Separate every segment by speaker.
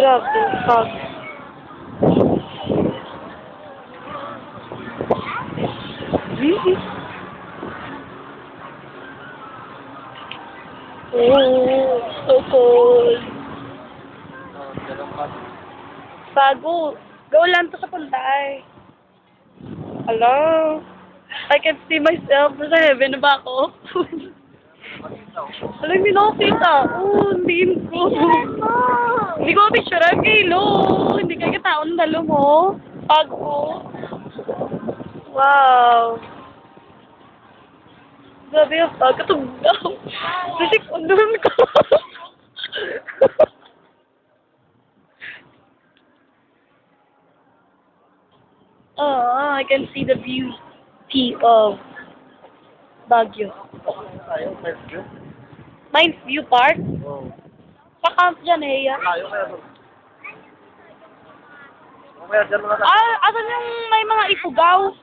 Speaker 1: Grabe, fog. Oh, so cold. Bago. Go lang to sa Punday. Hello? I can see myself. Sa heaven na ba ako? Alam, hindi na ako kita. Oh, hindi ko. Hindi ko picture ang kilo. Hindi ka kataon dalo mo. Bago. Wow. Grabe yung pag. Katugdaw. Kasi kundun ko. Oh, I can see the beauty of Baguio. Mines View Park? Pa-camp dyan eh. Asan yung may mga ipugaw?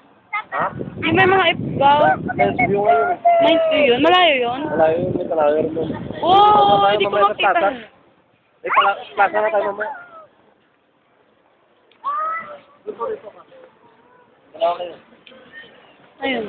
Speaker 2: Ha?
Speaker 1: Yung may mga ipugaw?
Speaker 2: Nice view ngayon.
Speaker 1: Mines View yun? Malayo yun?
Speaker 2: Malayo yun, may talaga rin doon.
Speaker 1: Wow, hindi ko makita.
Speaker 2: May plaza na tayo mamaya. Dito ka. Wala kayo.
Speaker 1: Ayun.